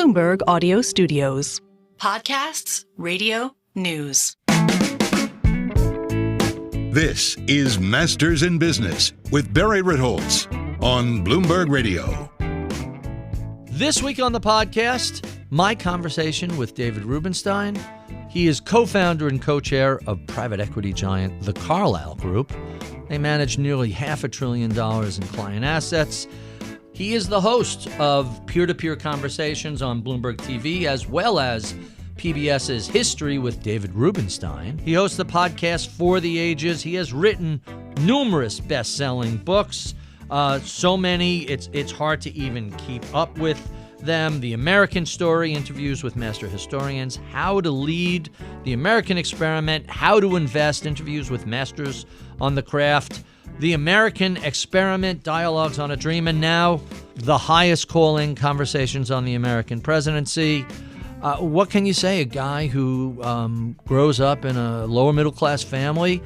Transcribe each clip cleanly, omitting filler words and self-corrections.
Bloomberg Audio Studios. Podcasts, radio, news. This is Masters in Business with Barry Ritholtz on Bloomberg Radio. This week on the podcast, my conversation with David Rubenstein. He is co-founder and co-chair of private equity giant the Carlyle Group. They manage nearly $500 billion in client assets. He is the host of peer-to-peer conversations on Bloomberg TV, as well as PBS's History with David Rubenstein. He hosts the podcast For the Ages. He has written numerous best-selling books. So many, it's hard to even keep up with them. The American Story, interviews with master historians, How to Lead the American Experiment, How to Invest, interviews with masters on the craft, The American Experiment, Dialogues on a Dream, and now the highest calling, Conversations on the American Presidency. What can you say? A guy who grows up in a lower middle class family,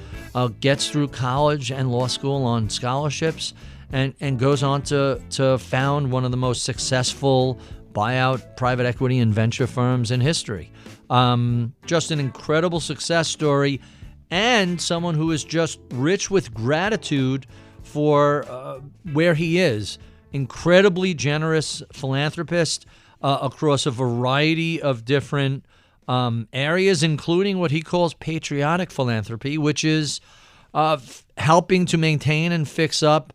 gets through college and law school on scholarships, and goes on to found one of the most successful buyout private equity and venture firms in history. Just an incredible success story, and someone who is just rich with gratitude for where he is. Incredibly generous philanthropist across a variety of different areas, including what he calls patriotic philanthropy, which is helping to maintain and fix up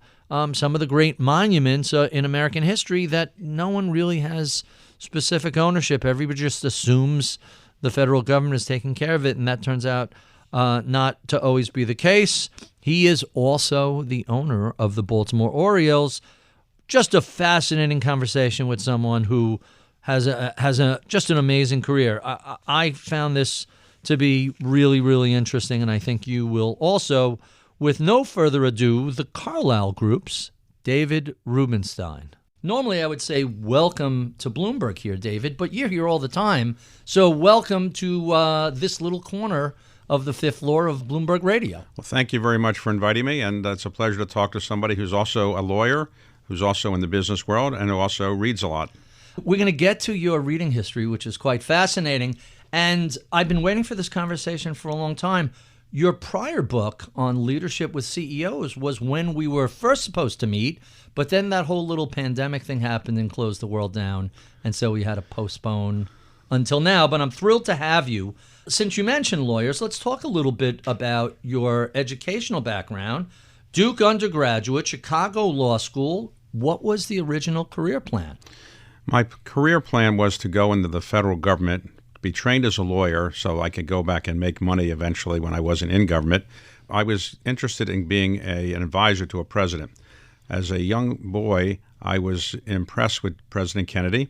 some of the great monuments in American history that no one really has specific ownership. Everybody just assumes the federal government is taking care of it, and that turns out not to always be the case. He is also the owner of the Baltimore Orioles. Just a fascinating conversation with someone who has just an amazing career. I found this to be really, really interesting, and I think you will also. With no further ado, the Carlyle Group's David Rubenstein. Normally, I would say welcome to Bloomberg here, David, but you're here all the time. So welcome to this little corner of the fifth floor of Bloomberg Radio. Well, thank you very much for inviting me, and it's a pleasure to talk to somebody who's also a lawyer, who's also in the business world, and who also reads a lot. We're going to get to your reading history, which is quite fascinating, and I've been waiting for this conversation for a long time. Your prior book on leadership with CEOs was when we were first supposed to meet, but then that whole little pandemic thing happened and closed the world down, and so we had to postpone until now. But I'm thrilled to have you. Since you mentioned lawyers, let's talk a little bit about your educational background. Duke undergraduate, Chicago Law School. What was the original career plan? My career plan was to go into the federal government, be trained as a lawyer so I could go back and make money eventually when I wasn't in government. I was interested in being an advisor to a president. As a young boy, I was impressed with President Kennedy,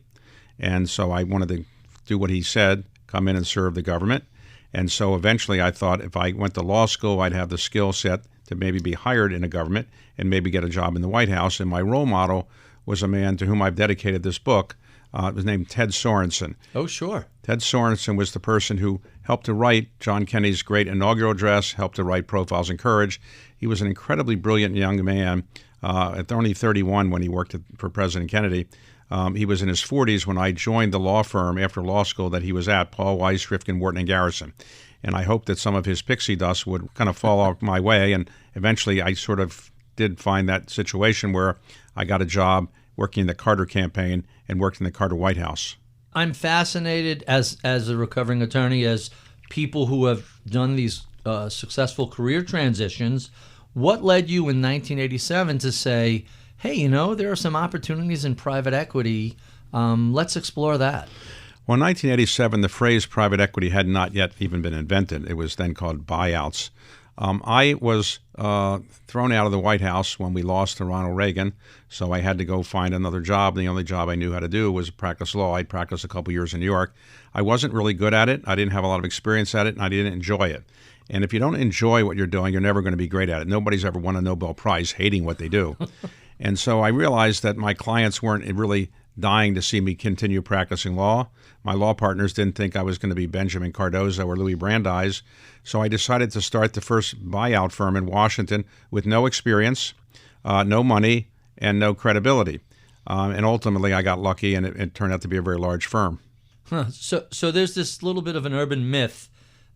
and so I wanted to do what he said, come in and serve the government. And so eventually I thought if I went to law school, I'd have the skill set to maybe be hired in a government and maybe get a job in the White House. And my role model was a man to whom I've dedicated this book. It was named Ted Sorensen. Oh, sure. Ted Sorensen was the person who helped to write John Kennedy's great inaugural address, helped to write Profiles in Courage. He was an incredibly brilliant young man. At only 31 when he worked for President Kennedy. He was in his 40s when I joined the law firm after law school that he was at, Paul Weiss, Rifkin, Wharton, and Garrison. And I hoped that some of his pixie dust would kind of fall off my way. And eventually I sort of did find that situation where I got a job working in the Carter campaign and worked in the Carter White House. I'm fascinated as a recovering attorney, as people who have done these successful career transitions. What led you in 1987 to say, hey, there are some opportunities in private equity. Let's explore that. Well, in 1987, the phrase private equity had not yet even been invented. It was then called buyouts. I was thrown out of the White House when we lost to Ronald Reagan, so I had to go find another job. The only job I knew how to do was practice law. I practiced a couple years in New York. I wasn't really good at it. I didn't have a lot of experience at it, and I didn't enjoy it. And if you don't enjoy what you're doing, you're never going to be great at it. Nobody's ever won a Nobel Prize hating what they do. And so I realized that my clients weren't really dying to see me continue practicing law. My law partners didn't think I was going to be Benjamin Cardozo or Louis Brandeis. So I decided to start the first buyout firm in Washington with no experience, no money, and no credibility. And ultimately, I got lucky, and it turned out to be a very large firm. Huh. So there's this little bit of an urban myth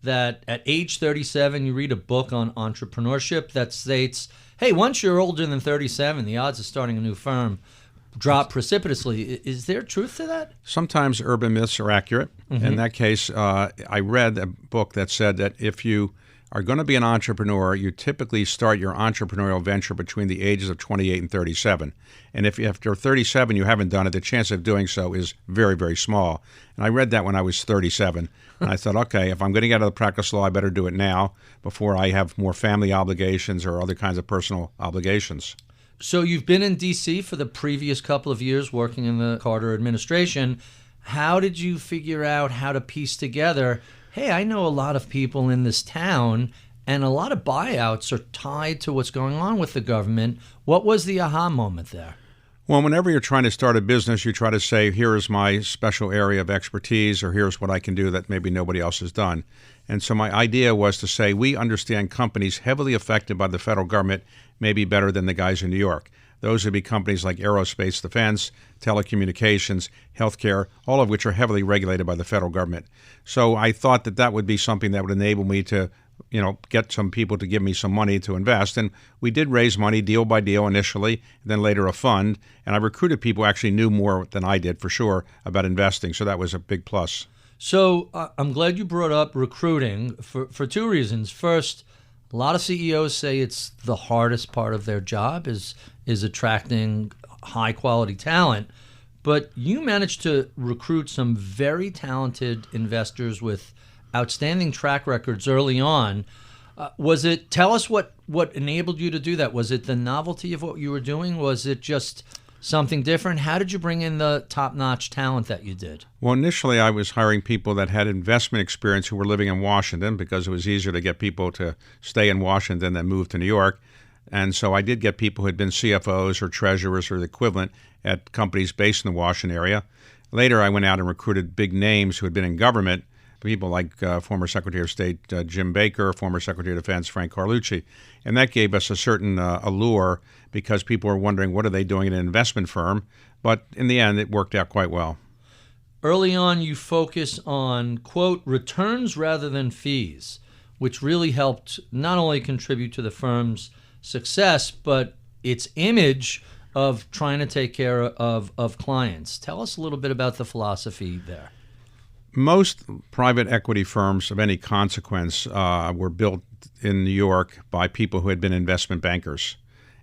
that at age 37, you read a book on entrepreneurship that states, hey, once you're older than 37, the odds of starting a new firm drop precipitously. Is there truth to that? Sometimes urban myths are accurate. In that case, I read a book that said that if you are going to be an entrepreneur, you typically start your entrepreneurial venture between the ages of 28 and 37. And if after 37 you haven't done it, the chance of doing so is very, very small. And I read that when I was 37. And I thought, okay, if I'm going to get out of practice law, I better do it now before I have more family obligations or other kinds of personal obligations. So you've been in D.C. for the previous couple of years working in the Carter administration. How did you figure out how to piece together, hey, I know a lot of people in this town, and a lot of buyouts are tied to what's going on with the government. What was the aha moment there? Well, whenever you're trying to start a business, you try to say, here is my special area of expertise, or here's what I can do that maybe nobody else has done. And so my idea was to say, we understand companies heavily affected by the federal government maybe better than the guys in New York. Those would be companies like aerospace, defense, telecommunications, healthcare, all of which are heavily regulated by the federal government. So I thought that that would be something that would enable me to, get some people to give me some money to invest. And we did raise money deal by deal initially, then later a fund. And I recruited people who actually knew more than I did for sure about investing. So that was a big plus. So I'm glad you brought up recruiting for two reasons. First, a lot of CEOs say it's the hardest part of their job is attracting high quality talent. But you managed to recruit some very talented investors with outstanding track records early on. Tell us what enabled you to do that? Was it the novelty of what you were doing? Was it just something different? How did you bring in the top-notch talent that you did? Well, initially I was hiring people that had investment experience who were living in Washington because it was easier to get people to stay in Washington than move to New York. And so I did get people who had been CFOs or treasurers or the equivalent at companies based in the Washington area. Later, I went out and recruited big names who had been in government, people like former Secretary of State Jim Baker, former Secretary of Defense Frank Carlucci. And that gave us a certain allure because people were wondering, what are they doing in an investment firm? But in the end, it worked out quite well. Early on, you focus on, quote, returns rather than fees, which really helped not only contribute to the firm's success, but its image of trying to take care of clients. Tell us a little bit about the philosophy there. Most private equity firms of any consequence were built in New York by people who had been investment bankers.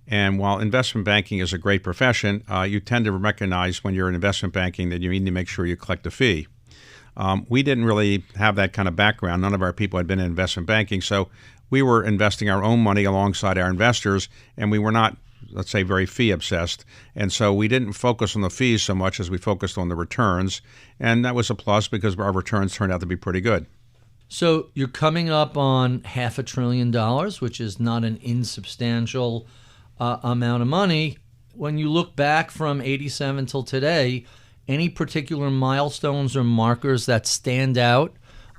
And while investment banking is a great profession, you tend to recognize when you're in investment banking that you need to make sure you collect a fee. We didn't really have that kind of background. None of our people had been in investment banking, so we were investing our own money alongside our investors, and we were not, let's say, very fee obsessed. And so we didn't focus on the fees so much as we focused on the returns. And that was a plus because our returns turned out to be pretty good. So you're coming up on $500 billion, which is not an insubstantial amount of money. When you look back from 87 till today, any particular milestones or markers that stand out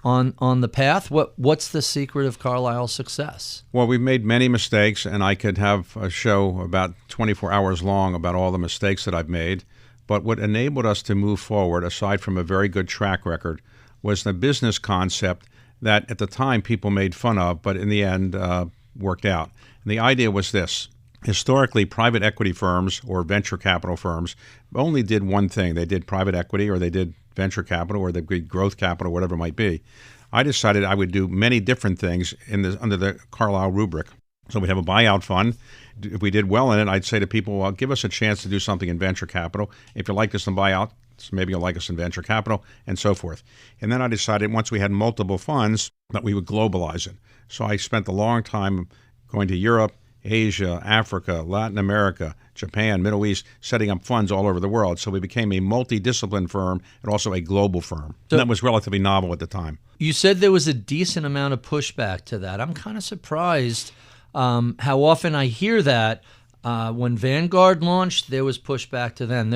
on the path? What's the secret of Carlyle's success? Well, we've made many mistakes, and I could have a show about 24 hours long about all the mistakes that I've made. But what enabled us to move forward, aside from a very good track record, was the business concept that at the time people made fun of, but in the end worked out. And the idea was this. Historically, private equity firms or venture capital firms only did one thing. They did private equity, or they did venture capital, or they did growth capital, whatever it might be. I decided I would do many different things under the Carlyle rubric. So we'd have a buyout fund. If we did well in it, I'd say to people, well, give us a chance to do something in venture capital. If you like us in buyout, maybe you'll like us in venture capital, and so forth. And then I decided once we had multiple funds that we would globalize it. So I spent a long time going to Europe, Asia, Africa, Latin America, Japan, Middle East, setting up funds all over the world. So we became a multidisciplined firm and also a global firm. So, and that was relatively novel at the time. You said there was a decent amount of pushback to that. I'm kind of surprised how often I hear that. When Vanguard launched, there was pushback to them.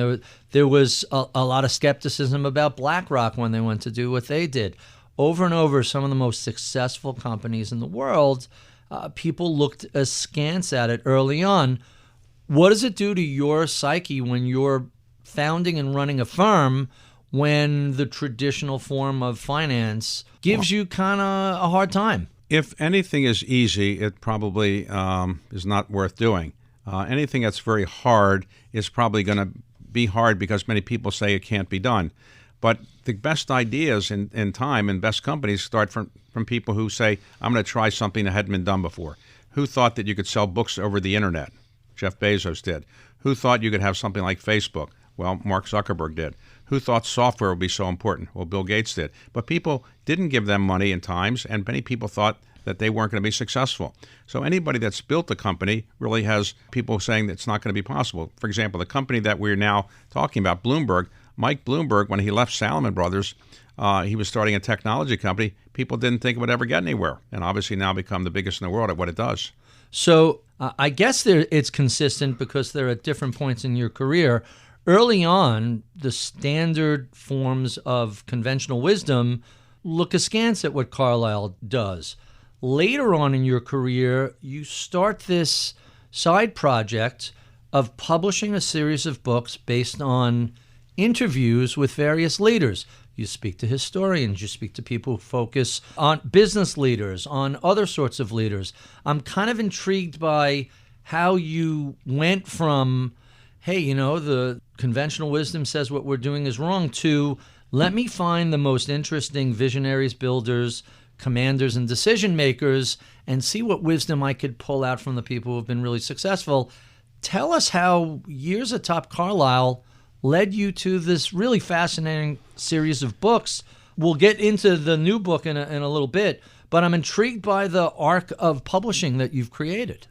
There was a lot of skepticism about BlackRock when they went to do what they did. Over and over, some of the most successful companies in the world, people looked askance at it early on. What does it do to your psyche when you're founding and running a firm when the traditional form of finance gives you kind of a hard time? If anything is easy, it probably is not worth doing. Anything that's very hard is probably going to be hard because many people say it can't be done. But the best ideas in time and best companies start from people who say, I'm going to try something that hadn't been done before. Who thought that you could sell books over the internet? Jeff Bezos did. Who thought you could have something like Facebook? Well, Mark Zuckerberg did. Who thought software would be so important? Well, Bill Gates did. But people didn't give them money in times, and many people thought that they weren't going to be successful. So anybody that's built a company really has people saying that it's not going to be possible. For example, the company that we're now talking about, Bloomberg, Mike Bloomberg, when he left Salomon Brothers, he was starting a technology company. People didn't think it would ever get anywhere, and obviously now become the biggest in the world at what it does. So I guess it's consistent because they're at different points in your career. Early on, the standard forms of conventional wisdom look askance at what Carlyle does. Later on in your career, you start this side project of publishing a series of books based on interviews with various leaders. You speak to historians, you speak to people who focus on business leaders, on other sorts of leaders. I'm kind of intrigued by how you went from, hey, the conventional wisdom says what we're doing is wrong, to let me find the most interesting visionaries, builders, commanders, and decision makers and see what wisdom I could pull out from the people who have been really successful. Tell us how years atop Carlyle led you to this really fascinating series of books. We'll get into the new book in a little bit, but I'm intrigued by the arc of publishing that you've created.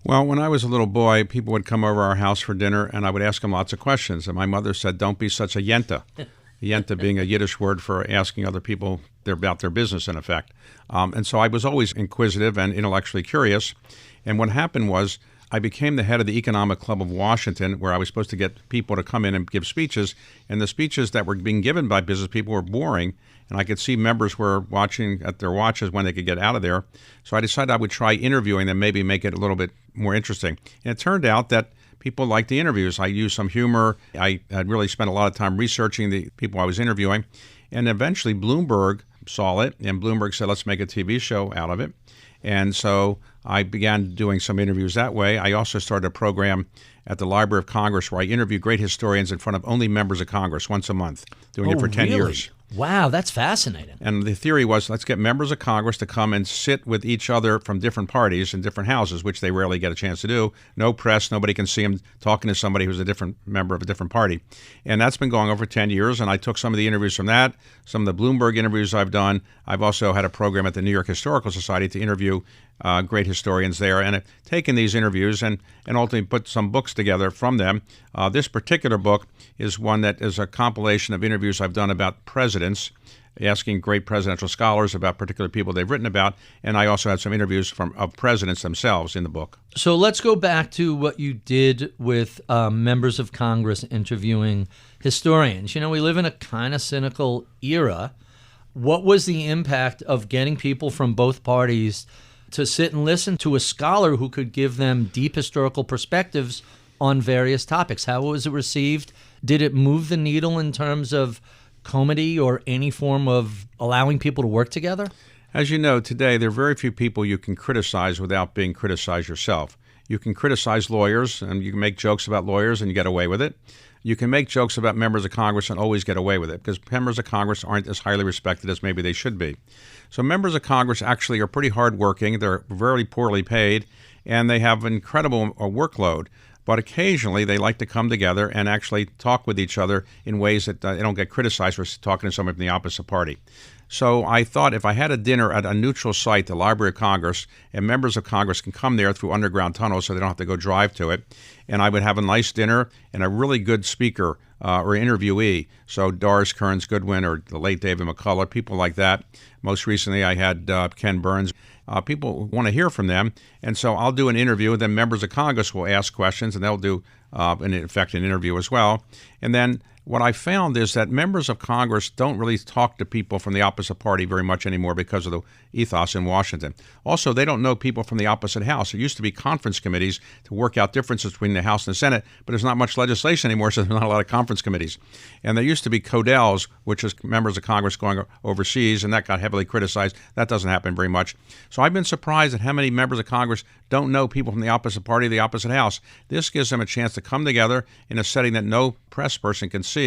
Well, when I was a little boy, people would come over our house for dinner, and I would ask them lots of questions. And my mother said, don't be such a yenta. Yenta being a Yiddish word for asking other people about their business, in effect. And so I was always inquisitive and intellectually curious. And what happened was I became the head of the Economic Club of Washington, where I was supposed to get people to come in and give speeches. And the speeches that were being given by business people were boring. And I could see members were watching at their watches when they could get out of there. So I decided I would try interviewing them, maybe make it a little bit more interesting. And it turned out that people liked the interviews. I used some humor. I had really spent a lot of time researching the people I was interviewing. And eventually Bloomberg saw it, and Bloomberg said, let's make a TV show out of it. And so I began doing some interviews that way. I also started a program at the Library of Congress where I interview great historians in front of only members of Congress once a month, doing it for 10 years. Wow, that's fascinating. And the theory was, let's get members of Congress to come and sit with each other from different parties in different houses, which they rarely get a chance to do. No press, nobody can see them talking to somebody who's a different member of a different party. And that's been going on for 10 years, and I took some of the interviews from that, some of the Bloomberg interviews I've done. I've also had a program at the New York Historical Society to interview great historians there, and I've taken these interviews and ultimately put some books together from them. This particular book is one that is a compilation of interviews I've done about presidents, asking great presidential scholars about particular people they've written about, and I also had some interviews of presidents themselves in the book. So let's go back to what you did with members of Congress interviewing historians. We live in a kind of cynical era. What was the impact of getting people from both parties to sit and listen to a scholar who could give them deep historical perspectives on various topics? How was it received? Did it move the needle in terms of comity or any form of allowing people to work together? As you know, today there are very few people you can criticize without being criticized yourself. You can criticize lawyers, and you can make jokes about lawyers, and you get away with it. You can make jokes about members of Congress and always get away with it, because members of Congress aren't as highly respected as maybe they should be. So members of Congress actually are pretty hardworking. They're very poorly paid, and they have incredible workload. But occasionally they like to come together and actually talk with each other in ways that they don't get criticized for talking to someone from the opposite party. So I thought if I had a dinner at a neutral site, the Library of Congress, and members of Congress can come there through underground tunnels so they don't have to go drive to it, and I would have a nice dinner and a really good speaker or interviewee, so Doris Kearns Goodwin or the late David McCullough, people like that. Most recently I had Ken Burns. People want to hear from them, and so I'll do an interview, and then members of Congress will ask questions, and they'll do, in effect, an interview as well. And then what I found is that members of Congress don't really talk to people from the opposite party very much anymore because of the ethos in Washington. Also, they don't know people from the opposite house. There used to be conference committees to work out differences between the House and the Senate, but there's not much legislation anymore, so there's not a lot of conference committees. And there used to be Codels, which is members of Congress going overseas, and that got heavily criticized. That doesn't happen very much. So I've been surprised at how many members of Congress don't know people from the opposite party, the opposite house. This gives them a chance to come together in a setting that no press person can see.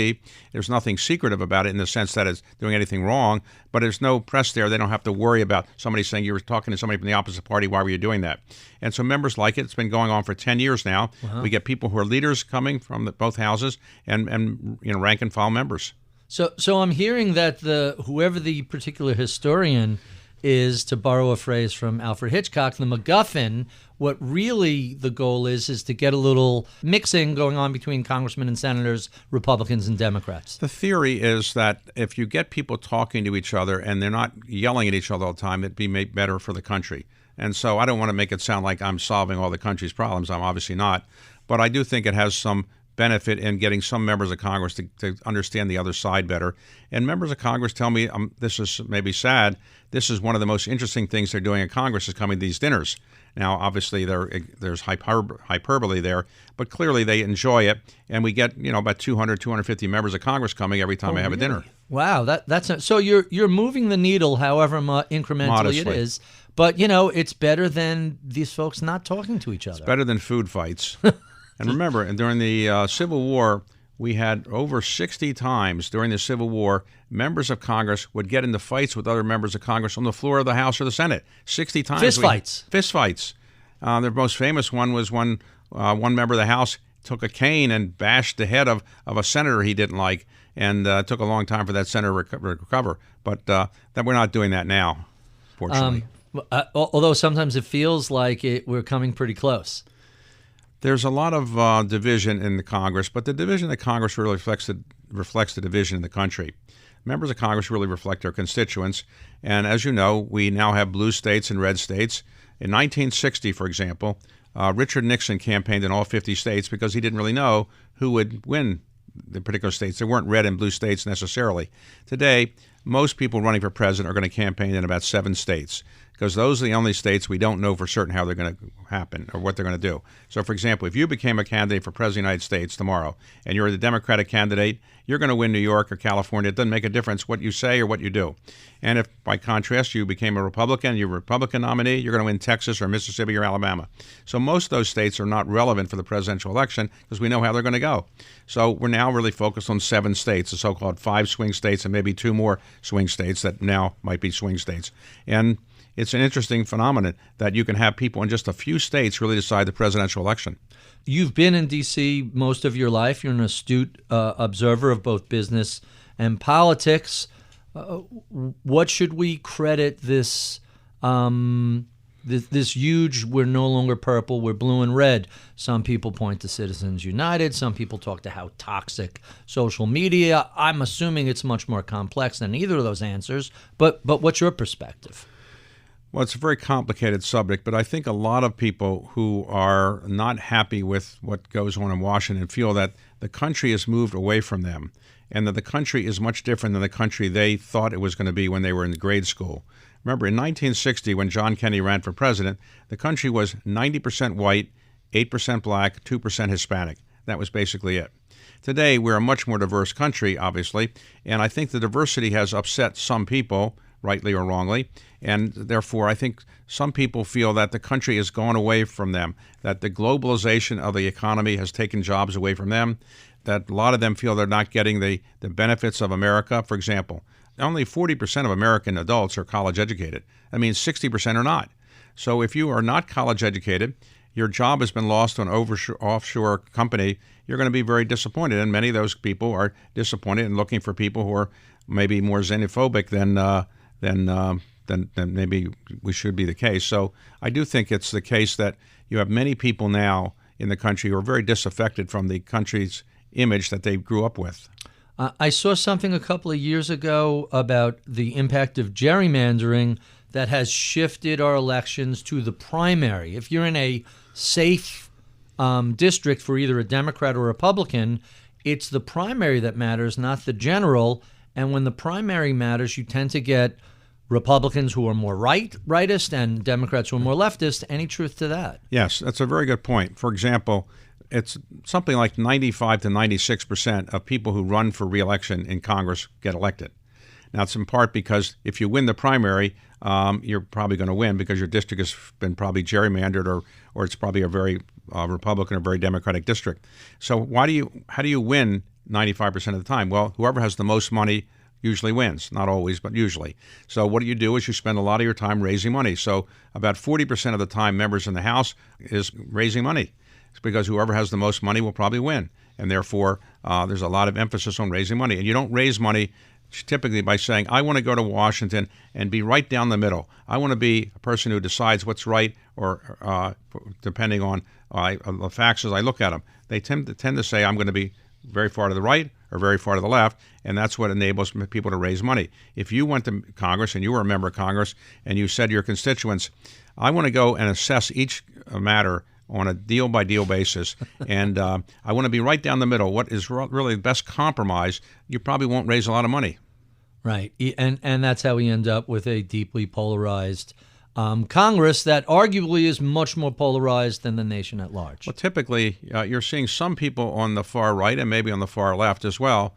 There's nothing secretive about it in the sense that it's doing anything wrong, but there's no press there. They don't have to worry about somebody saying you were talking to somebody from the opposite party. Why were you doing that? And so members like it. It's been going on for 10 years now. We get people who are leaders coming from both houses and rank and file members. So I'm hearing that whoever the particular historian is, to borrow a phrase from Alfred Hitchcock, the MacGuffin, what really the goal is to get a little mixing going on between congressmen and senators, Republicans and Democrats. The theory is that if you get people talking to each other and they're not yelling at each other all the time, it'd be made better for the country. And so I don't want to make it sound like I'm solving all the country's problems. I'm obviously not. But I do think it has some benefit in getting some members of Congress to understand the other side better. And members of Congress tell me, this is maybe sad, this is one of the most interesting things they're doing in Congress is coming to these dinners. Now, obviously, there's hyperbole there, but clearly they enjoy it. And we get, about 200, 250 members of Congress coming every time I have a dinner. Wow, that's so you're moving the needle, however incrementally Modestly. It is. But, it's better than these folks not talking to each other. It's better than food fights. And remember, during the Civil War, we had over 60 times during the Civil War, members of Congress would get into fights with other members of Congress on the floor of the House or the Senate. 60 times. Fist fights. Fist fights. The most famous one was when one member of the House took a cane and bashed the head of a senator he didn't like, and it took a long time for that senator to recover. But that we're not doing that now, fortunately. Although sometimes it feels like we're coming pretty close. There's a lot of division in the Congress, but the division in the Congress really reflects the division in the country. Members of Congress really reflect their constituents, and as you know, we now have blue states and red states. In 1960, for example, Richard Nixon campaigned in all 50 states because he didn't really know who would win the particular states. There weren't red and blue states necessarily. Today, most people running for president are going to campaign in about 7 states, because those are the only states we don't know for certain how they're going to happen or what they're going to do. So, for example, if you became a candidate for President of the United States tomorrow and you're the Democratic candidate, you're going to win New York or California. It doesn't make a difference what you say or what you do. And if, by contrast, you became a Republican, you're a Republican nominee, you're going to win Texas or Mississippi or Alabama. So most of those states are not relevant for the presidential election because we know how they're going to go. So we're now really focused on 7 states, the so-called 5 swing states, and maybe 2 more swing states that now might be swing states. And it's an interesting phenomenon that you can have people in just a few states really decide the presidential election. You've been in D.C. most of your life. You're an astute observer of both business and politics. What should we credit this this huge, we're no longer purple, we're blue and red? Some people point to Citizens United. Some people talk to how toxic social media. I'm assuming it's much more complex than either of those answers. But what's your perspective? Well, it's a very complicated subject, but I think a lot of people who are not happy with what goes on in Washington feel that the country has moved away from them and that the country is much different than the country they thought it was going to be when they were in grade school. Remember, in 1960, when John Kennedy ran for president, the country was 90% white, 8% black, 2% Hispanic. That was basically it. Today, we're a much more diverse country, obviously, and I think the diversity has upset some people, rightly or wrongly, and therefore I think some people feel that the country has gone away from them, that the globalization of the economy has taken jobs away from them, that a lot of them feel they're not getting the benefits of America. For example, only 40% of American adults are college educated. That means 60% are not. So if you are not college educated, your job has been lost to an offshore company, you're going to be very disappointed. And many of those people are disappointed and looking for people who are maybe more xenophobic than maybe we should be the case. So I do think it's the case that you have many people now in the country who are very disaffected from the country's image that they grew up with. I saw something a couple of years ago about the impact of gerrymandering that has shifted our elections to the primary. If you're in a safe district for either a Democrat or Republican, it's the primary that matters, not the general. And when the primary matters, you tend to get Republicans who are more rightist and Democrats who are more leftist. Any truth to that? Yes, that's a very good point. For example, it's something like 95 to 96% of people who run for re-election in Congress get elected. Now, it's in part because if you win the primary, you're probably going to win because your district has been probably gerrymandered or it's probably a very Republican or very Democratic district. So how do you win 95% of the time? Well, whoever has the most money usually wins. Not always, but usually. So what you do is you spend a lot of your time raising money. So about 40% of the time members in the House is raising money. It's because whoever has the most money will probably win. And therefore, there's a lot of emphasis on raising money. And you don't raise money typically by saying, I want to go to Washington and be right down the middle. I want to be a person who decides what's right, or depending on the facts as I look at them. They tend to say, I'm going to be very far to the right or very far to the left, and that's what enables people to raise money. If you went to Congress and you were a member of Congress and you said to your constituents, I want to go and assess each matter on a deal-by-deal basis, and I want to be right down the middle, what is really the best compromise, you probably won't raise a lot of money. Right, and that's how we end up with a deeply polarized Congress that arguably is much more polarized than the nation at large. Well, typically, you're seeing some people on the far right and maybe on the far left as well.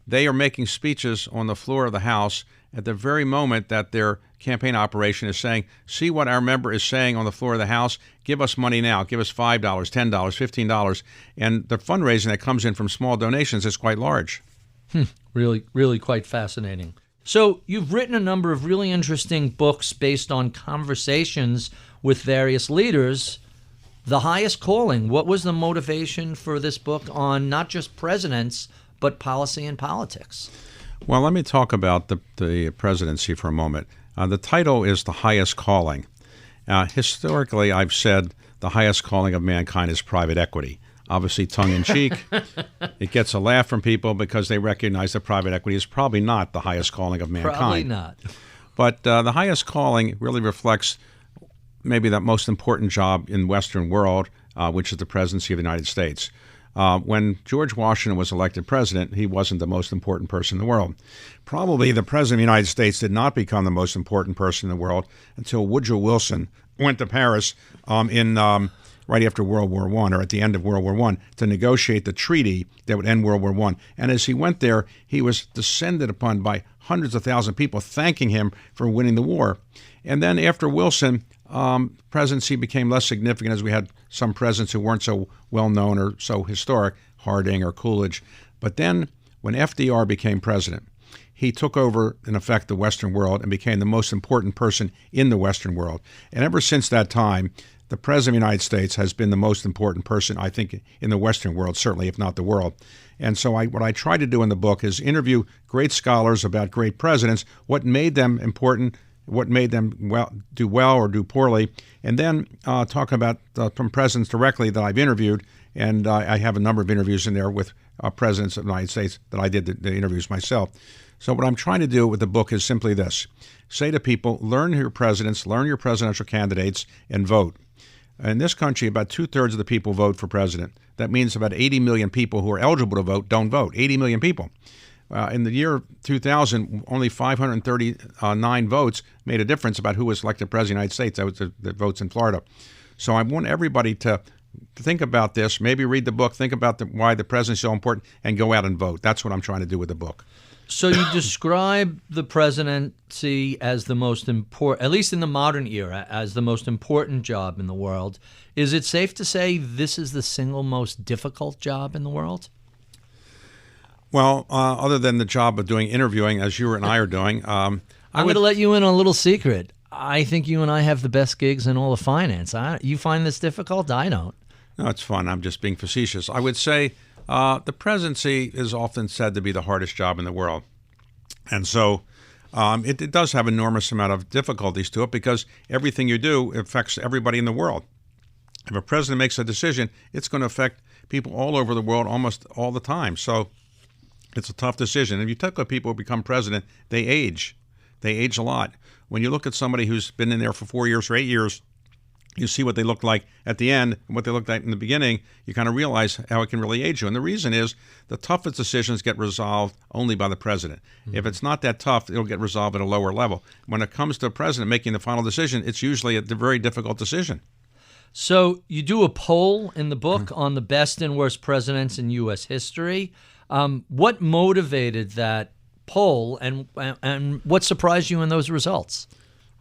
They are making speeches on the floor of the House at the very moment that their campaign operation is saying, see what our member is saying on the floor of the House, give us money now, give us $5, $10, $15. And the fundraising that comes in from small donations is quite large. Really, really quite fascinating. So you've written a number of really interesting books based on conversations with various leaders. The Highest Calling, what was the motivation for this book on not just presidents, but policy and politics? Well, let me talk about the presidency for a moment. The title is The Highest Calling. Historically, I've said the highest calling of mankind is private equity. Obviously, tongue-in-cheek. It gets a laugh from people because they recognize that private equity is probably not the highest calling of mankind. Probably not. But the highest calling really reflects maybe the most important job in the Western world, which is the presidency of the United States. When George Washington was elected president, he wasn't the most important person in the world. Probably the president of the United States did not become the most important person in the world until Woodrow Wilson went to Paris right after World War I, or at the end of World War I, to negotiate the treaty that would end World War I. And as he went there, he was descended upon by hundreds of thousands of people thanking him for winning the war. And then after Wilson, presidency became less significant as we had some presidents who weren't so well known or so historic, Harding or Coolidge. But then when FDR became president, he took over, in effect, the Western world and became the most important person in the Western world. And ever since that time, the President of the United States has been the most important person, I think, in the Western world, certainly, if not the world. And so what I try to do in the book is interview great scholars about great presidents, what made them important, what made them do well or do poorly, and then talk about from presidents directly that I've interviewed. And I have a number of interviews in there with presidents of the United States that I did the interviews myself. So what I'm trying to do with the book is simply this. Say to people, learn your presidents, learn your presidential candidates, and vote. In this country, about 2/3 of the people vote for president. That means about 80 million people who are eligible to vote don't vote. 80 million people. In the year 2000, only 539 votes made a difference about who was elected president of the United States. That was the votes in Florida. So I want everybody to think about this, maybe read the book, think about why the presidency is so important, and go out and vote. That's what I'm trying to do with the book. So you describe the presidency as the most important, at least in the modern era, as the most important job in the world. Is it safe to say this is the single most difficult job in the world? Well, other than the job of doing interviewing, as you and I are doing, I'm going to let you in on a little secret. I think you and I have the best gigs in all of finance. You find this difficult? I don't. No, it's fun. I'm just being facetious. I would say the presidency is often said to be the hardest job in the world. And so it does have an enormous amount of difficulties to it because everything you do affects everybody in the world. If a president makes a decision, it's going to affect people all over the world almost all the time. So it's a tough decision. If you take people who become president, they age. They age a lot. When you look at somebody who's been in there for 4 years or 8 years, you see what they look like at the end and what they look like in the beginning, you kind of realize how it can really age you. And the reason is the toughest decisions get resolved only by the president. Mm-hmm. If it's not that tough, it'll get resolved at a lower level. When it comes to the president making the final decision, it's usually a very difficult decision. So you do a poll in the book on the best and worst presidents in U.S. history. What motivated that poll, and what surprised you in those results?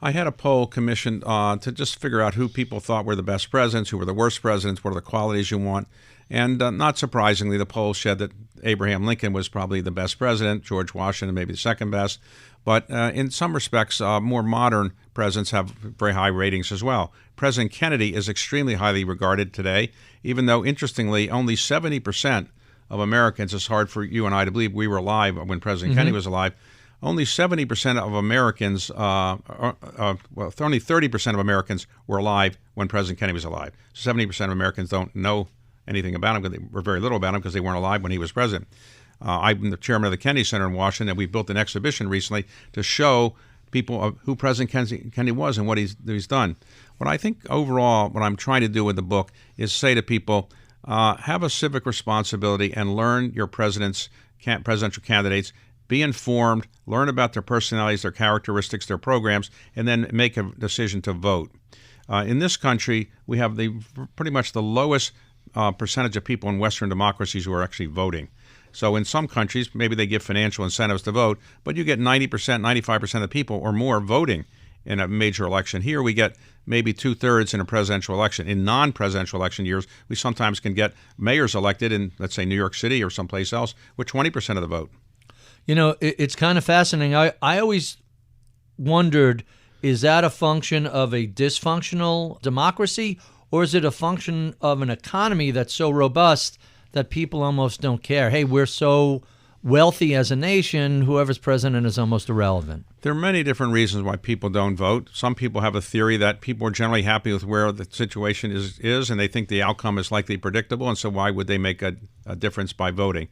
I had a poll commissioned to just figure out who people thought were the best presidents, who were the worst presidents, what are the qualities you want. And not surprisingly, the poll said that Abraham Lincoln was probably the best president, George Washington maybe the second best. But in some respects, more modern presidents have very high ratings as well. President Kennedy is extremely highly regarded today, even though, interestingly, only 70% of Americans, it's hard for you and I to believe we were alive when President Kennedy was alive, only 70% of Americans, only 30% of Americans were alive when President Kennedy was alive. 70% of Americans don't know anything about him, or very little about him, because they weren't alive when he was president. I'm the chairman of the Kennedy Center in Washington, and we built an exhibition recently to show people who President Kennedy was and what he's done. What I think overall, what I'm trying to do with the book is say to people, have a civic responsibility and learn your presidential candidates. Be informed, learn about their personalities, their characteristics, their programs, and then make a decision to vote. In this country, we have pretty much the lowest percentage of people in Western democracies who are actually voting. So in some countries, maybe they give financial incentives to vote, but you get 90%, 95% of people or more voting in a major election. Here we get maybe 2/3 in a presidential election. In non-presidential election years, we sometimes can get mayors elected in, let's say, New York City or someplace else with 20% of the vote. You know, it's kind of fascinating. I always wondered, is that a function of a dysfunctional democracy, or is it a function of an economy that's so robust that people almost don't care? Hey, we're so wealthy as a nation, whoever's president is almost irrelevant. There are many different reasons why people don't vote. Some people have a theory that people are generally happy with where the situation is, and they think the outcome is likely predictable, and so why would they make a difference by voting?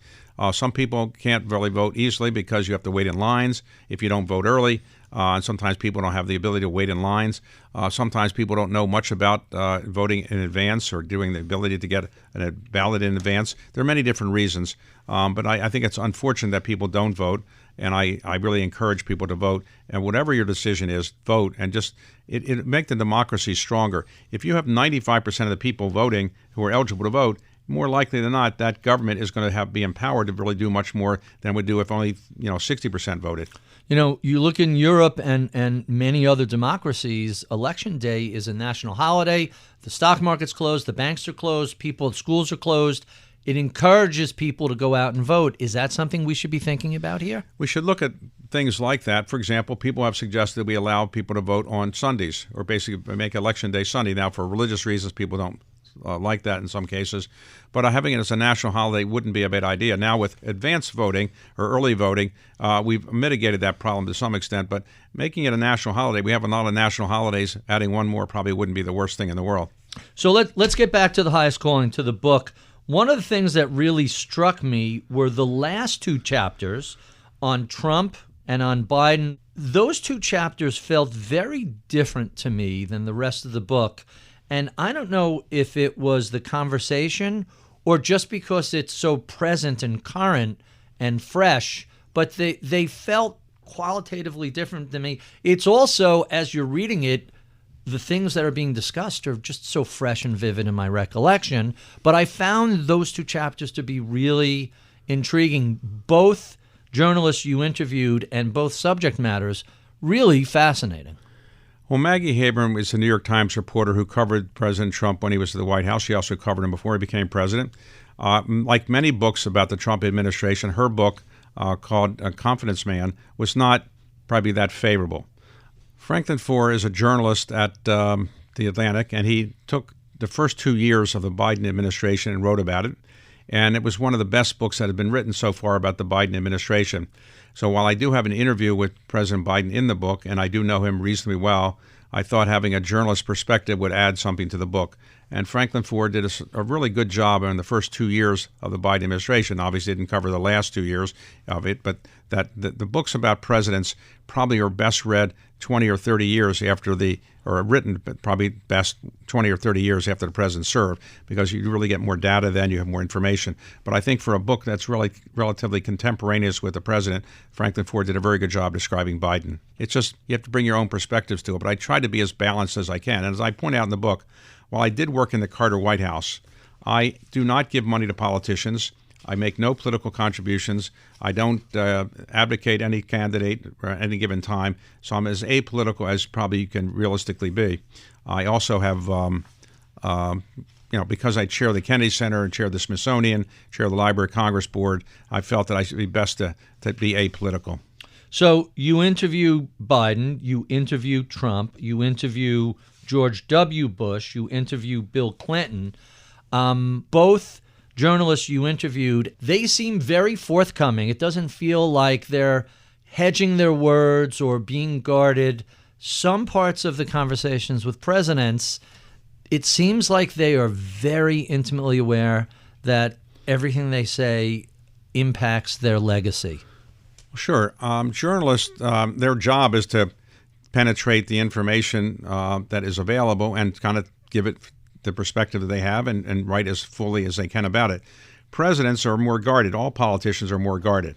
Some people can't really vote easily because you have to wait in lines if you don't vote early, and sometimes people don't have the ability to wait in lines. Sometimes people don't know much about voting in advance or doing the ability to get a ballot in advance. There are many different reasons, but I think it's unfortunate that people don't vote. And I really encourage people to vote. And whatever your decision is, vote, and just it make the democracy stronger. If you have 95% of the people voting who are eligible to vote, more likely than not, that government is going to be empowered to really do much more than it would do if only 60% voted. You know, you look in Europe and many other democracies, Election Day is a national holiday. The stock market's closed, the banks are closed, schools are closed. It encourages people to go out and vote. Is that something we should be thinking about here? We should look at things like that. For example, people have suggested we allow people to vote on Sundays, or basically make Election Day Sunday. Now, for religious reasons, people don't like that in some cases. But having it as a national holiday wouldn't be a bad idea. Now, with advanced voting or early voting, we've mitigated that problem to some extent. But making it a national holiday, we have a lot of national holidays. Adding one more probably wouldn't be the worst thing in the world. So let's get back to the highest calling, to the book. One of the things that really struck me were the last two chapters on Trump and on Biden. Those two chapters felt very different to me than the rest of the book. And I don't know if it was the conversation or just because it's so present and current and fresh, but they felt qualitatively different than me. It's also, as you're reading it, the things that are being discussed are just so fresh and vivid in my recollection. But I found those two chapters to be really intriguing. Both journalists you interviewed and both subject matters really fascinating. Well, Maggie Haberman is a New York Times reporter who covered President Trump when he was at the White House. She also covered him before he became president. Like many books about the Trump administration, her book called Confidence Man was not probably that favorable. Franklin Foer is a journalist at The Atlantic, and he took the first 2 years of the Biden administration and wrote about it. And it was one of the best books that had been written so far about the Biden administration. So while I do have an interview with President Biden in the book, and I do know him reasonably well, I thought having a journalist perspective would add something to the book. And Franklin Ford did a really good job in the first 2 years of the Biden administration. Obviously, didn't cover the last 2 years of it, but the books about presidents probably are best read 20 or 30 years after or written, but probably best 20 or 30 years after the president served, because you really get more data then, you have more information. But I think for a book that's really relatively contemporaneous with the president, Franklin Ford did a very good job describing Biden. It's just, you have to bring your own perspectives to it, but I try to be as balanced as I can. And as I point out in the book, while I did work in the Carter White House, I do not give money to politicians. I make no political contributions. I don't advocate any candidate at any given time. So I'm as apolitical as probably you can realistically be. I also have, because I chair the Kennedy Center and chair the Smithsonian, chair the Library of Congress Board, I felt that I should be best to be apolitical. So you interview Biden, you interview Trump, you interview George W. Bush, you interview Bill Clinton. Both journalists you interviewed, they seem very forthcoming. It doesn't feel like they're hedging their words or being guarded. Some parts of the conversations with presidents, it seems like they are very intimately aware that everything they say impacts their legacy. Sure. Journalists, their job is to penetrate the information that is available and kind of give it the perspective that they have and write as fully as they can about it. Presidents are more guarded. All politicians are more guarded.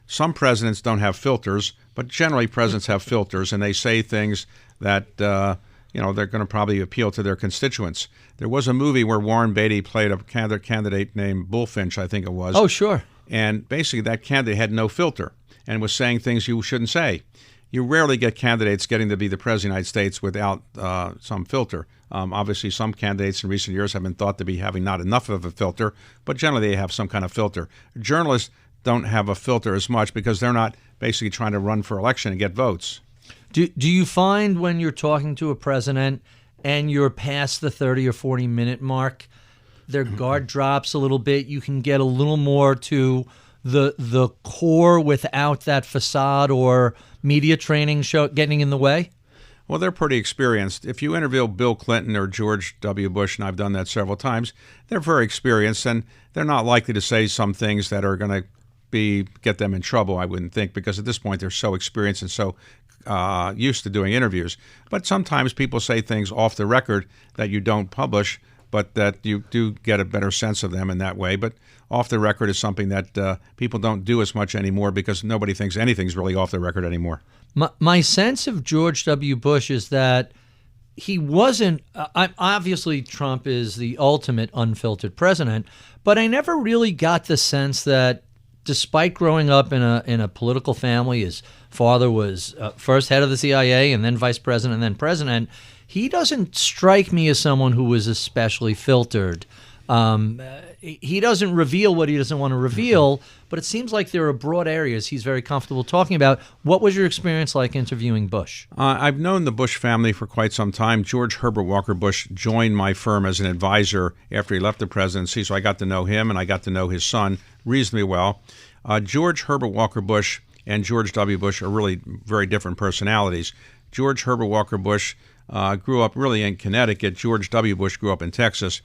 Some presidents don't have filters, but generally presidents have filters, and they say things that they're going to probably appeal to their constituents. There was a movie where Warren Beatty played a candidate named Bullfinch, I think it was. Oh, sure. And basically that candidate had no filter and was saying things you shouldn't say. You rarely get candidates getting to be the President of the United States without some filter. Obviously, some candidates in recent years have been thought to be having not enough of a filter, but generally they have some kind of filter. Journalists don't have a filter as much because they're not basically trying to run for election and get votes. Do you find when you're talking to a president and you're past the 30 or 40 minute mark, their guard drops a little bit? You can get a little more to the core without that facade or media training getting in the way? Well, they're pretty experienced. If you interview Bill Clinton or George W. Bush, and I've done that several times, they're very experienced, and they're not likely to say some things that are going to get them in trouble, I wouldn't think, because at this point they're so experienced and so used to doing interviews. But sometimes people say things off the record that you don't publish, but that you do get a better sense of them in that way. But off the record is something that people don't do as much anymore because nobody thinks anything's really off the record anymore. My sense of George W. Bush is that he wasn't obviously Trump is the ultimate unfiltered president, but I never really got the sense that despite growing up in a political family, his father was first head of the CIA and then vice president and then president, he doesn't strike me as someone who was especially filtered. He doesn't reveal what he doesn't want to reveal, but it seems like there are broad areas he's very comfortable talking about. What was your experience like interviewing Bush? I've known the Bush family for quite some time. George Herbert Walker Bush joined my firm as an advisor after he left the presidency, so I got to know him and I got to know his son reasonably well. George Herbert Walker Bush and George W. Bush are really very different personalities. George Herbert Walker Bush grew up really in Connecticut. George W. Bush grew up in Texas.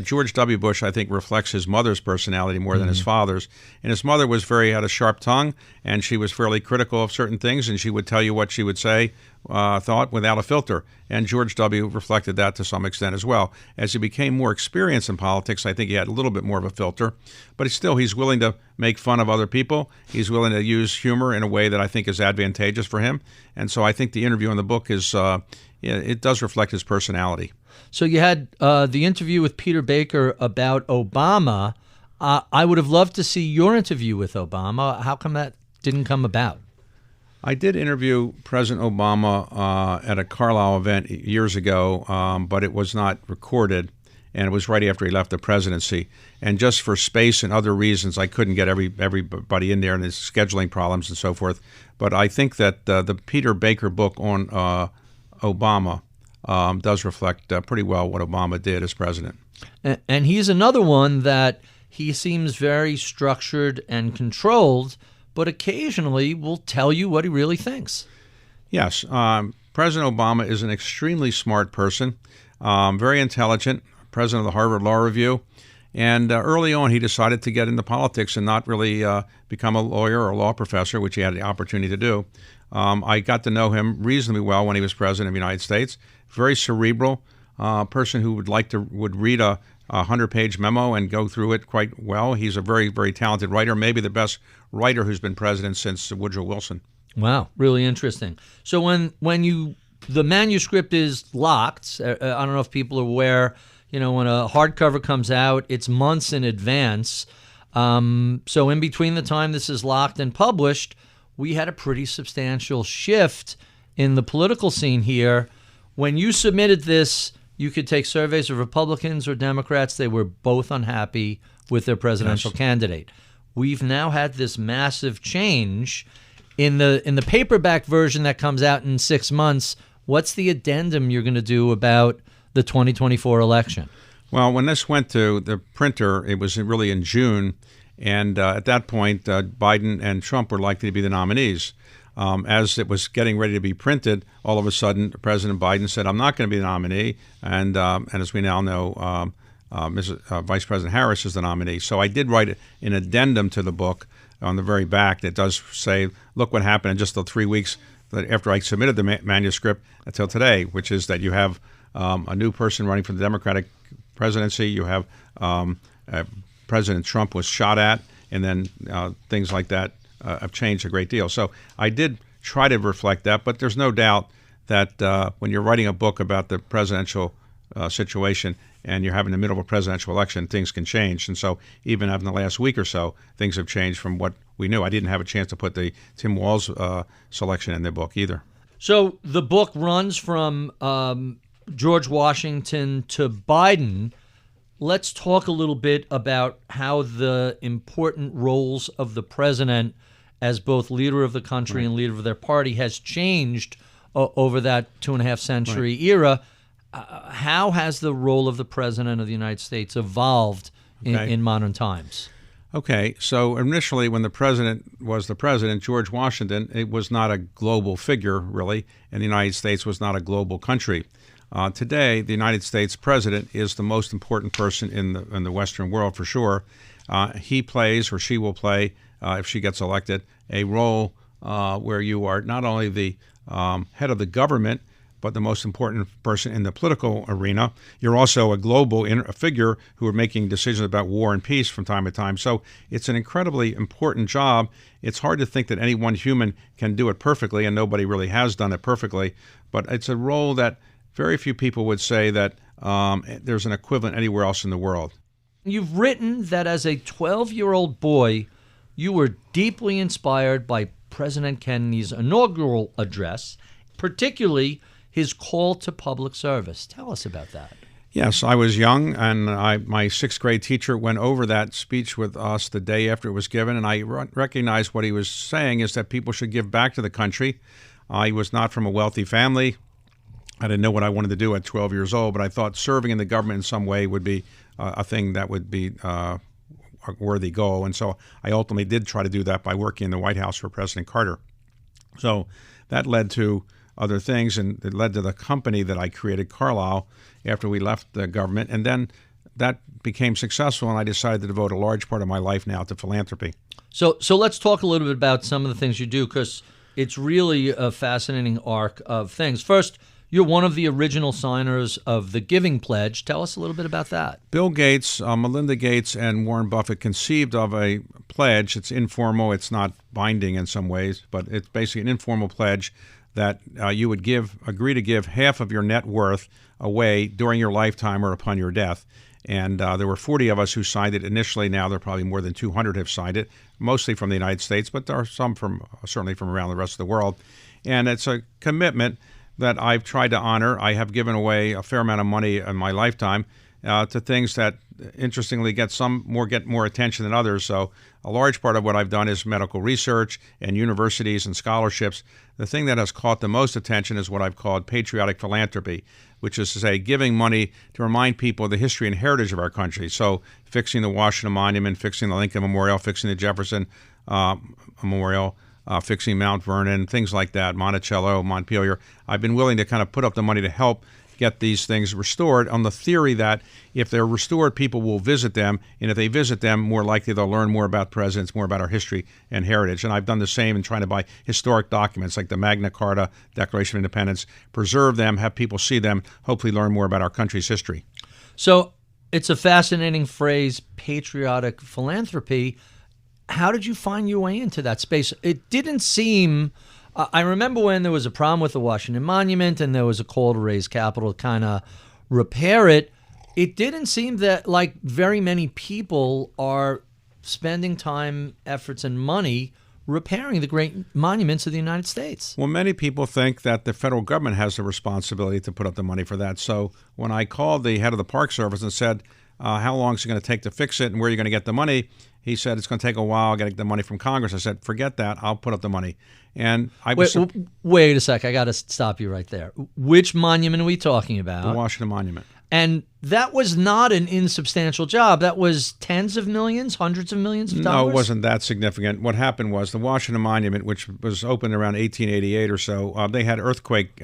George W. Bush, I think, reflects his mother's personality more than his father's. And his mother had a sharp tongue, and she was fairly critical of certain things, and she would tell you what she would say, thought, without a filter. And George W. reflected that to some extent as well. As he became more experienced in politics, I think he had a little bit more of a filter. But he's willing to make fun of other people. He's willing to use humor in a way that I think is advantageous for him. And so I think the interview in the book it does reflect his personality. So you had the interview with Peter Baker about Obama. I would have loved to see your interview with Obama. How come that didn't come about? I did interview President Obama at a Carlyle event years ago, but it was not recorded, and it was right after he left the presidency. And just for space and other reasons, I couldn't get everybody in there, and there's scheduling problems and so forth. But I think that the Peter Baker book on Obama does reflect pretty well what Obama did as president. And he's another one that he seems very structured and controlled, but occasionally will tell you what he really thinks. Yes. President Obama is an extremely smart person. very intelligent, president of the Harvard Law Review. And early on, he decided to get into politics and not really become a lawyer or a law professor, which he had the opportunity to do. I got to know him reasonably well when he was president of the United States. Very cerebral person who would read a 100-page memo and go through it quite well. He's a very, very talented writer, maybe the best writer who's been president since Woodrow Wilson. Wow, really interesting. So when the manuscript is locked, I don't know if people are aware, when a hardcover comes out, it's months in advance. So in between the time this is locked and published, we had a pretty substantial shift in the political scene here. When you submitted this, you could take surveys of Republicans or Democrats. They were both unhappy with their presidential candidate. We've now had this massive change in the paperback version that comes out in 6 months. What's the addendum you're going to do about the 2024 election? Well, when this went to the printer, it was really in June, and at that point, Biden and Trump were likely to be the nominees. As it was getting ready to be printed, all of a sudden, President Biden said, "I'm not going to be the nominee," and as we now know, Vice President Harris is the nominee. So I did write an addendum to the book on the very back that does say, "Look what happened in just the 3 weeks after I submitted the manuscript until today," which is that you have a new person running for the Democratic presidency. You have President Trump was shot at, and then things like that have changed a great deal. So I did try to reflect that, but there's no doubt that when you're writing a book about the presidential situation and you're having the middle of a presidential election, things can change. And so even in the last week or so, things have changed from what we knew. I didn't have a chance to put the Tim Walz selection in the book either. So the book runs from George Washington to Biden. Let's talk a little bit about how the important roles of the president as both leader of the country and leader of their party has changed over that 2.5 century era. How has the role of the president of the United States evolved in modern times? Okay, so initially when the president was the president, George Washington, it was not a global figure, really, and the United States was not a global country. Today, the United States president is the most important person in the Western world, for sure. He plays, or she will play, if she gets elected, a role where you are not only the head of the government, but the most important person in the political arena. You're also a global figure who are making decisions about war and peace from time to time. So it's an incredibly important job. It's hard to think that any one human can do it perfectly, and nobody really has done it perfectly. But it's a role that very few people would say that there's an equivalent anywhere else in the world. You've written that as a 12-year-old boy, you were deeply inspired by President Kennedy's inaugural address, particularly his call to public service. Tell us about that. Yes, I was young, and my sixth grade teacher went over that speech with us the day after it was given, and I recognized what he was saying is that people should give back to the country. I was not from a wealthy family. I didn't know what I wanted to do at 12 years old, but I thought serving in the government in some way would be a thing that would be a worthy goal. And so I ultimately did try to do that by working in the White House for President Carter. So that led to other things, and it led to the company that I created, Carlyle, after we left the government. And then that became successful, and I decided to devote a large part of my life now to philanthropy. So let's talk a little bit about some of the things you do, because it's really a fascinating arc of things. First, you're one of the original signers of the Giving Pledge. Tell us a little bit about that. Bill Gates, Melinda Gates, and Warren Buffett conceived of a pledge. It's informal. It's not binding in some ways, but it's basically an informal pledge that you would agree to give half of your net worth away during your lifetime or upon your death. And there were 40 of us who signed it initially. Now there are probably more than 200 have signed it, mostly from the United States, but there are some certainly from around the rest of the world. And it's a commitment that I've tried to honor. I have given away a fair amount of money in my lifetime to things that, interestingly, get more attention than others. So a large part of what I've done is medical research and universities and scholarships. The thing that has caught the most attention is what I've called patriotic philanthropy, which is to say giving money to remind people of the history and heritage of our country. So fixing the Washington Monument, fixing the Lincoln Memorial, fixing the Jefferson Memorial, fixing Mount Vernon, things like that, Monticello, Montpelier. I've been willing to kind of put up the money to help get these things restored on the theory that if they're restored, people will visit them, and if they visit them, more likely they'll learn more about presidents, more about our history and heritage. And I've done the same in trying to buy historic documents like the Magna Carta, Declaration of Independence, preserve them, have people see them, hopefully learn more about our country's history. So it's a fascinating phrase, patriotic philanthropy. How did you find your way into that space? It didn't seem... I remember when there was a problem with the Washington Monument and there was a call to raise capital to kind of repair it. It didn't seem that like very many people are spending time, efforts, and money repairing the great monuments of the United States. Well, many people think that the federal government has the responsibility to put up the money for that. So when I called the head of the Park Service and said, how long is it going to take to fix it and where are you going to get the money? He said, it's going to take a while getting the money from Congress. I said, forget that. I'll put up the money. And I was... Wait a sec. I got to stop you right there. Which monument are we talking about? The Washington Monument. And that was not an insubstantial job. That was tens of millions, hundreds of millions of dollars? No, it wasn't that significant. What happened was the Washington Monument, which was opened around 1888 or so, they had earthquake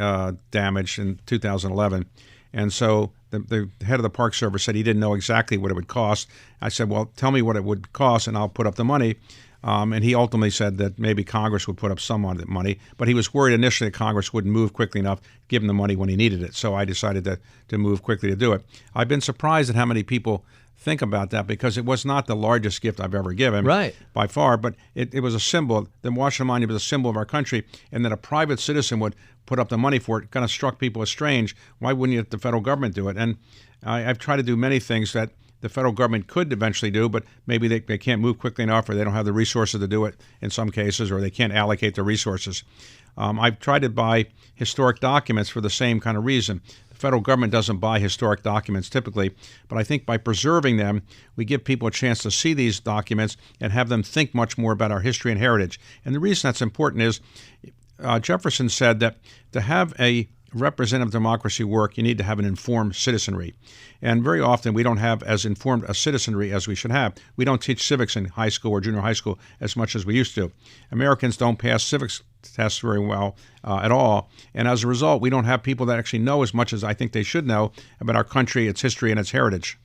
damage in 2011. And so the head of the Park Service said he didn't know exactly what it would cost. I said, well, tell me what it would cost, and I'll put up the money. And he ultimately said that maybe Congress would put up some of the money, but he was worried initially that Congress wouldn't move quickly enough, give him the money when he needed it. So I decided to move quickly to do it. I've been surprised at how many people think about that because it was not the largest gift I've ever given, right, by far, but it was a symbol. The Washington Monument was a symbol of our country, and that a private citizen would put up the money for it kind of struck people as strange. Why wouldn't you let the federal government do it? And I've tried to do many things that the federal government could eventually do, but maybe they can't move quickly enough, or they don't have the resources to do it in some cases, or they can't allocate the resources. I've tried to buy historic documents for the same kind of reason. The federal government doesn't buy historic documents typically, but I think by preserving them, we give people a chance to see these documents and have them think much more about our history and heritage. And the reason that's important is Jefferson said that to have a representative democracy work, you need to have an informed citizenry. And very often we don't have as informed a citizenry as we should have. We don't teach civics in high school or junior high school as much as we used to. Americans don't pass civics tests very well at all. And as a result, we don't have people that actually know as much as I think they should know about our country, its history, and its heritage.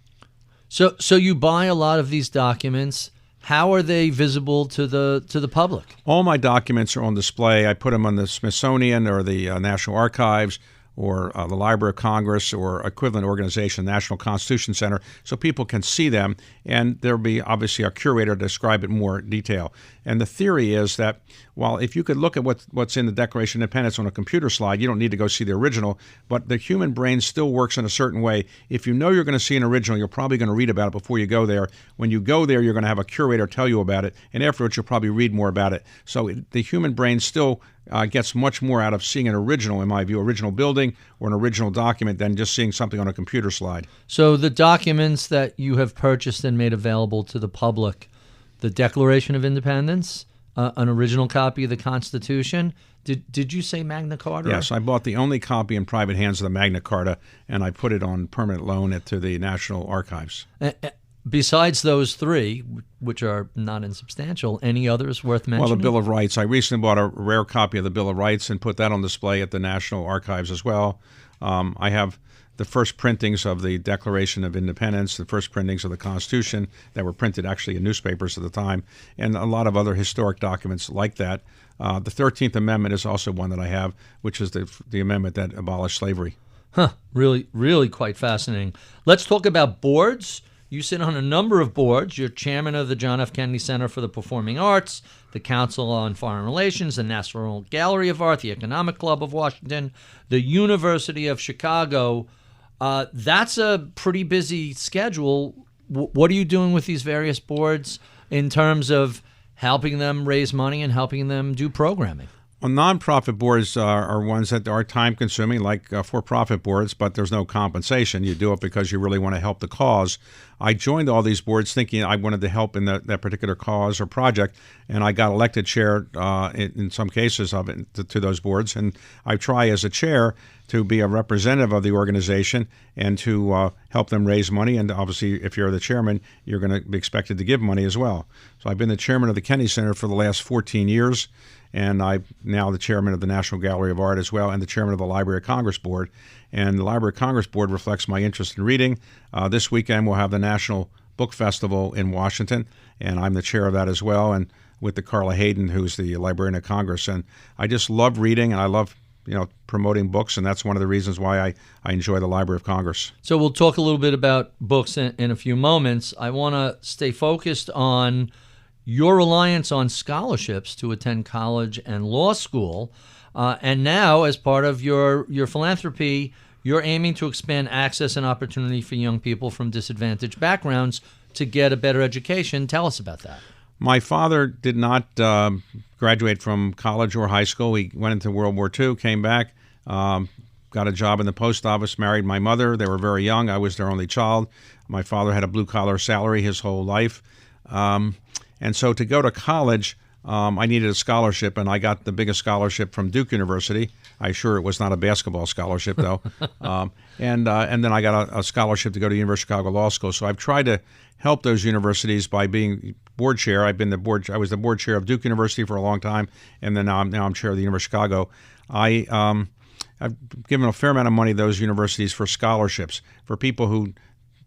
So you buy a lot of these documents. How are they visible to the public? All my documents are on display. I put them on the Smithsonian or the National Archives or the Library of Congress or equivalent organization, National Constitution Center, so people can see them. And there'll be obviously a curator to describe it in more detail. And the theory is that while if you could look at what's in the Declaration of Independence on a computer slide, you don't need to go see the original, but the human brain still works in a certain way. If you know you're going to see an original, you're probably going to read about it before you go there. When you go there, you're going to have a curator tell you about it, and afterwards you'll probably read more about it. So the human brain still gets much more out of seeing an original, in my view, original building or an original document than just seeing something on a computer slide. So the documents that you have purchased and made available to the public, the Declaration of Independence, an original copy of the Constitution. Did you say Magna Carta? Yes, I bought the only copy in private hands of the Magna Carta, and I put it on permanent loan to the National Archives. Besides those three, which are not insubstantial, any others worth mentioning? Well, the Bill of Rights. I recently bought a rare copy of the Bill of Rights and put that on display at the National Archives as well. I have the first printings of the Declaration of Independence, the first printings of the Constitution that were printed actually in newspapers at the time, and a lot of other historic documents like that. The 13th Amendment is also one that I have, which is the amendment that abolished slavery. Really, really quite fascinating. Let's talk about boards. You sit on a number of boards. You're chairman of the John F. Kennedy Center for the Performing Arts, the Council on Foreign Relations, the National Gallery of Art, the Economic Club of Washington, the University of Chicago. That's a pretty busy schedule. What are you doing with these various boards in terms of helping them raise money and helping them do programming? Well, nonprofit boards are ones that are time-consuming, like for-profit boards, but there's no compensation. You do it because you really want to help the cause. I joined all these boards thinking I wanted to help in that particular cause or project, and I got elected chair in some cases of it to those boards. And I try as a chair to be a representative of the organization and to help them raise money. And obviously, if you're the chairman, you're going to be expected to give money as well. So I've been the chairman of the Kennedy Center for the last 14 years. and I'm now the chairman of the National Gallery of Art as well, and the chairman of the Library of Congress Board. And the Library of Congress Board reflects my interest in reading. This weekend we'll have the National Book Festival in Washington, and I'm the chair of that as well, and with the Carla Hayden, who's the Librarian of Congress. And I just love reading, and I love promoting books, and that's one of the reasons why I enjoy the Library of Congress. So we'll talk a little bit about books in a few moments. I want to stay focused on your reliance on scholarships to attend college and law school. And now, as part of your philanthropy, you're aiming to expand access and opportunity for young people from disadvantaged backgrounds to get a better education. Tell us about that. My father did not graduate from college or high school. He went into World War II, came back, got a job in the post office, married my mother. They were very young. I was their only child. My father had a blue-collar salary his whole life. And so to go to college, I needed a scholarship, and I got the biggest scholarship from Duke University. I assure it was not a basketball scholarship, though. And then I got a scholarship to go to University of Chicago Law School. So I've tried to help those universities by being board chair. I was the board chair of Duke University for a long time, and then now I'm chair of the University of Chicago. I've given a fair amount of money to those universities for scholarships for people who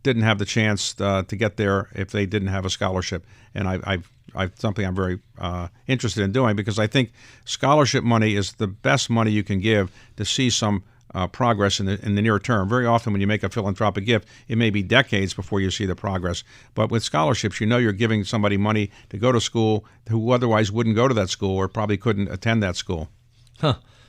didn't have the chance to get there if they didn't have a scholarship. And I've something I'm very interested in doing, because I think scholarship money is the best money you can give to see some progress in the near term. Very often when you make a philanthropic gift, it may be decades before you see the progress. But with scholarships, you're giving somebody money to go to school who otherwise wouldn't go to that school or probably couldn't attend that school.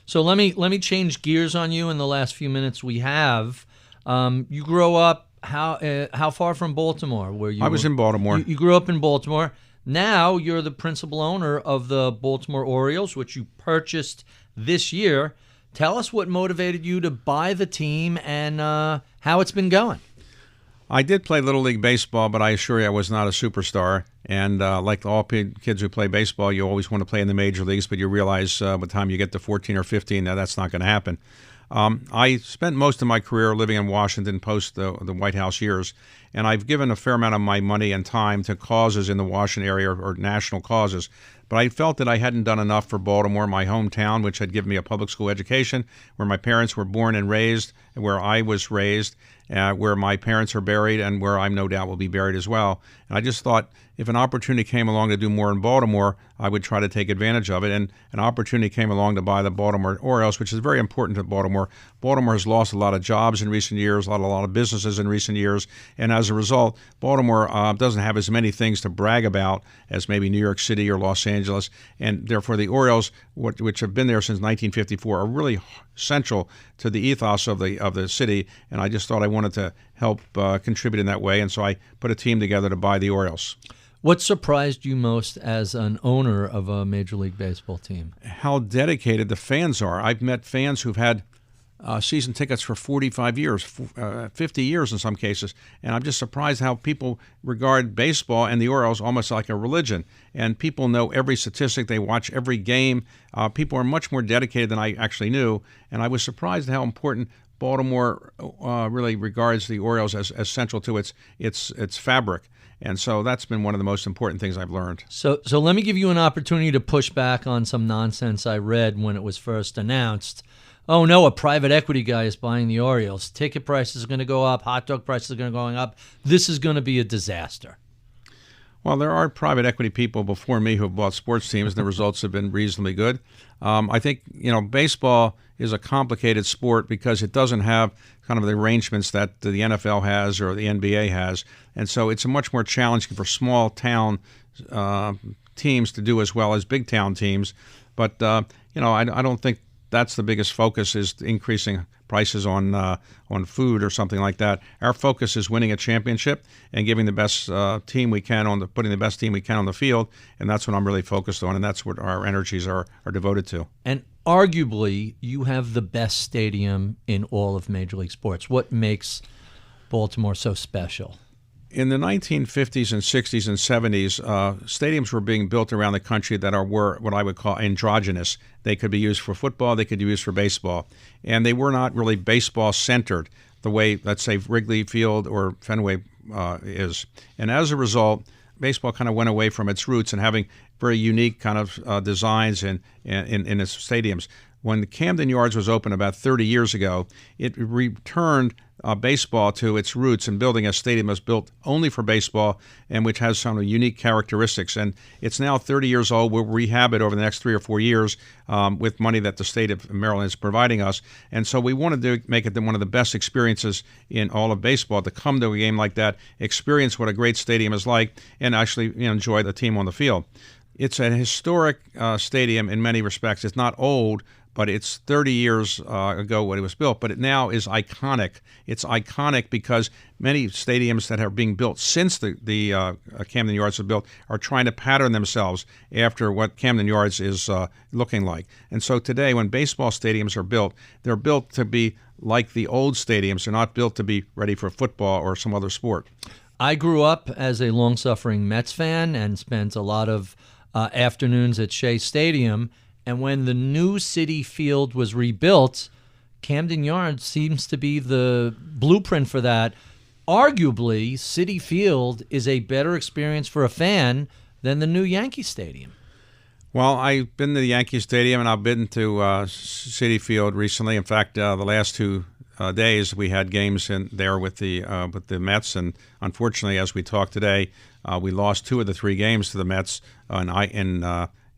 So let me change gears on you in the last few minutes we have. You grew up how far from Baltimore? I was in Baltimore. You grew up in Baltimore. Now you're the principal owner of the Baltimore Orioles, which you purchased this year. Tell us what motivated you to buy the team and how it's been going. I did play Little League Baseball, but I assure you I was not a superstar. And like all kids who play baseball, you always want to play in the major leagues, but you realize by the time you get to 14 or 15, now that's not going to happen. I spent most of my career living in Washington post the White House years, and I've given a fair amount of my money and time to causes in the Washington area or national causes. But I felt that I hadn't done enough for Baltimore, my hometown, which had given me a public school education, where my parents were born and raised, and where I was raised, where my parents are buried, and where I no doubt will be buried as well. And I just thought if an opportunity came along to do more in Baltimore, I would try to take advantage of it. And an opportunity came along to buy the Baltimore Orioles, which is very important to Baltimore. Baltimore has lost a lot of jobs in recent years, a lot of businesses in recent years. And as a result, Baltimore doesn't have as many things to brag about as maybe New York City or Los Angeles. And therefore, the Orioles, which have been there since 1954, are really central to the ethos of the city. And I just thought I wanted to help contribute in that way. And so I put a team together to buy the Orioles. What surprised you most as an owner of a Major League Baseball team? How dedicated the fans are. I've met fans who've had season tickets for 45 years, 50 years in some cases, and I'm just surprised how people regard baseball and the Orioles almost like a religion. And people know every statistic, they watch every game. People are much more dedicated than I actually knew, and I was surprised at how important Baltimore really regards the Orioles as central to its fabric. And so that's been one of the most important things I've learned. So let me give you an opportunity to push back on some nonsense I read when it was first announced. Oh, no, a private equity guy is buying the Orioles. Ticket prices are going to go up. Hot dog prices are going to go up. This is going to be a disaster. Well, there are private equity people before me who have bought sports teams, and the results have been reasonably good. I think, baseball is a complicated sport because it doesn't have kind of the arrangements that the NFL has or the NBA has. And so it's much more challenging for small town teams to do as well as big town teams. But, I don't think that's the biggest focus, is increasing prices on food or something like that. Our focus is winning a championship and giving the best team we can putting the best team we can on the field, and that's what I'm really focused on, and that's what our energies are devoted to. And arguably, you have the best stadium in all of Major League Sports. What makes Baltimore so special? In the 1950s and 60s and 70s, stadiums were being built around the country that were what I would call androgynous. They could be used for football, they could be used for baseball. And they were not really baseball-centered the way, let's say, Wrigley Field or Fenway is. And as a result, baseball kind of went away from its roots and having very unique kind of designs in its stadiums. When the Camden Yards was opened about 30 years ago, it returned baseball to its roots in building a stadium that's built only for baseball and which has some unique characteristics. And it's now 30 years old. We'll rehab it over the next 3 or 4 years with money that the state of Maryland is providing us. And so we wanted to make it one of the best experiences in all of baseball, to come to a game like that, experience what a great stadium is like, and actually enjoy the team on the field. It's a historic stadium in many respects. It's not old, but it's 30 years ago when it was built, but it now is iconic. It's iconic because many stadiums that are being built since the Camden Yards was built are trying to pattern themselves after what Camden Yards is looking like. And so today, when baseball stadiums are built, they're built to be like the old stadiums. They're not built to be ready for football or some other sport. I grew up as a long-suffering Mets fan and spent a lot of afternoons at Shea Stadium. And when the new Citi Field was rebuilt, Camden Yards seems to be the blueprint for that. Arguably, Citi Field is a better experience for a fan than the new Yankee Stadium. Well, I've been to the Yankee Stadium, and I've been to Citi Field recently. In fact, the last 2 days we had games in there with the Mets, and unfortunately, as we talk today, we lost 2 of the 3 games to the Mets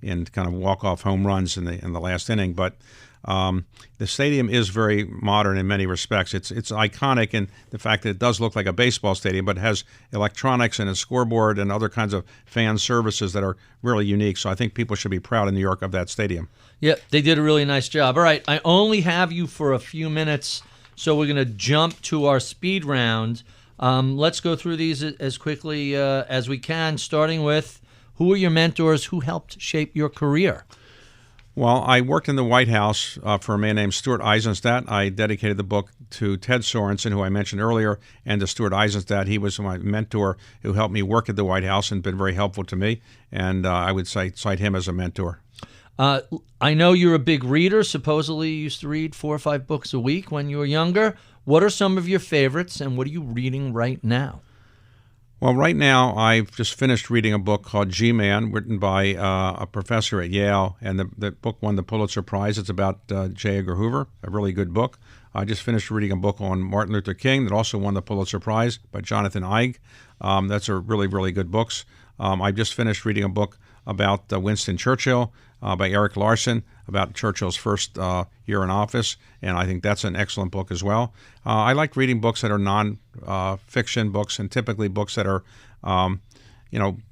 in kind of walk-off home runs in the last inning. But the stadium is very modern in many respects. It's iconic in the fact that it does look like a baseball stadium, but it has electronics and a scoreboard and other kinds of fan services that are really unique. So I think people should be proud in New York of that stadium. Yeah, they did a really nice job. All right, I only have you for a few minutes, so we're going to jump to our speed round. Let's go through these as quickly as we can, starting with, who are your mentors? Who helped shape your career? Well, I worked in the White House for a man named Stuart Eisenstadt. I dedicated the book to Ted Sorensen, who I mentioned earlier, and to Stuart Eisenstadt. He was my mentor who helped me work at the White House and been very helpful to me, and I would cite him as a mentor. I know you're a big reader. Supposedly you used to read 4 or 5 books a week when you were younger. What are some of your favorites, and what are you reading right now? Well, right now, I've just finished reading a book called G-Man, written by a professor at Yale, and the book won the Pulitzer Prize. It's about J. Edgar Hoover, a really good book. I just finished reading a book on Martin Luther King that also won the Pulitzer Prize by Jonathan Eig. That's a really, really good books. I just finished reading a book about Winston Churchill by Eric Larson, about Churchill's first year in office, and I think that's an excellent book as well. I like reading books that are non-fiction books, and typically books that are,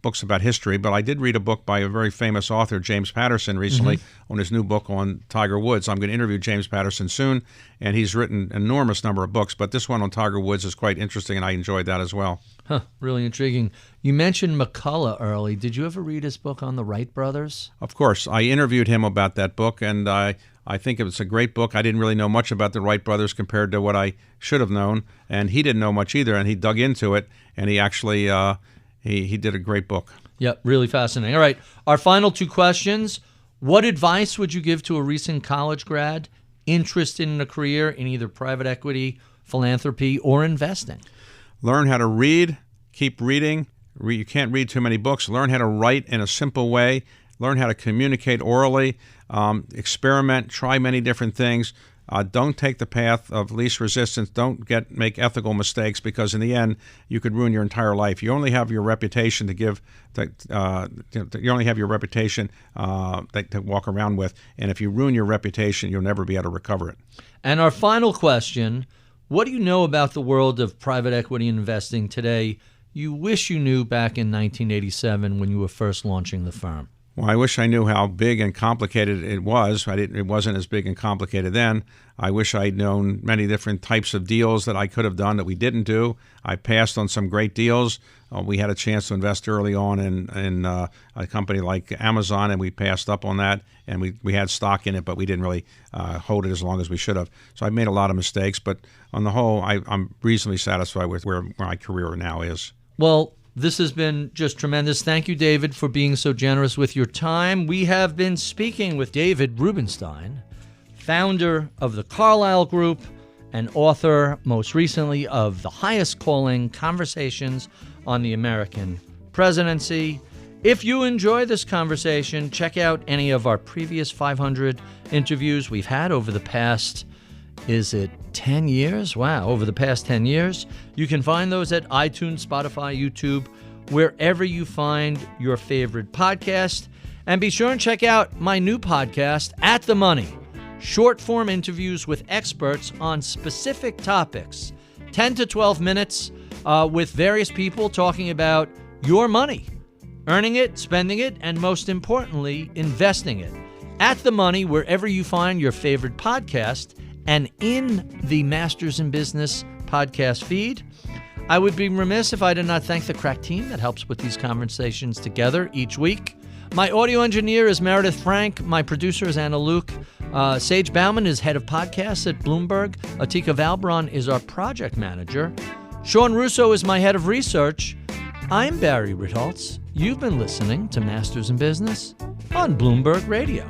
books about history. But I did read a book by a very famous author, James Patterson, recently on his new book on Tiger Woods. I'm going to interview James Patterson soon, and he's written an enormous number of books, but this one on Tiger Woods is quite interesting, and I enjoyed that as well. Really intriguing. You mentioned McCullough early. Did you ever read his book on the Wright brothers? Of course. I interviewed him about that book, and I think it was a great book. I didn't really know much about the Wright brothers compared to what I should have known, and he didn't know much either, and he dug into it, and he actually he did a great book. Yep, really fascinating. All right, our final 2 questions. What advice would you give to a recent college grad interested in a career in either private equity, philanthropy, or investing? Learn how to read. Keep reading. You can't read too many books. Learn how to write in a simple way. Learn how to communicate orally. Experiment. Try many different things. Don't take the path of least resistance. Don't make ethical mistakes, because in the end, you could ruin your entire life. You only have your reputation to give. You only have your reputation to walk around with, and if you ruin your reputation, you'll never be able to recover it. And our final question: what do you know about the world of private equity investing today you wish you knew back in 1987 when you were first launching the firm? Well, I wish I knew how big and complicated it was. It wasn't as big and complicated then. I wish I'd known many different types of deals that I could have done that we didn't do. I passed on some great deals. We had a chance to invest early on in a company like Amazon, and we passed up on that. And we had stock in it, but we didn't really hold it as long as we should have. So I made a lot of mistakes, but on the whole, I'm reasonably satisfied with where my career now is. Well, this has been just tremendous. Thank you, David, for being so generous with your time. We have been speaking with David Rubenstein, founder of the Carlyle Group and author, most recently, of The Highest Calling: Conversations on the American Presidency. If you enjoy this conversation, check out any of our previous 500 interviews we've had over the past, 10 years? Wow, over the past 10 years. You can find those at iTunes, Spotify, YouTube, wherever you find your favorite podcast. And be sure and check out my new podcast, At the Money, short-form interviews with experts on specific topics, 10 to 12 minutes with various people talking about your money. Earning it, spending it, and most importantly, investing it. At the Money, wherever you find your favorite podcast, and in the Masters in Business podcast feed. I would be remiss if I did not thank the crack team that helps put these conversations together each week. My audio engineer is Meredith Frank. My producer is Anna Luke. Sage Bauman is head of podcasts at Bloomberg. Atika Valbron is our project manager. Sean Russo is my head of research. I'm Barry Ritholtz. You've been listening to Masters in Business on Bloomberg Radio.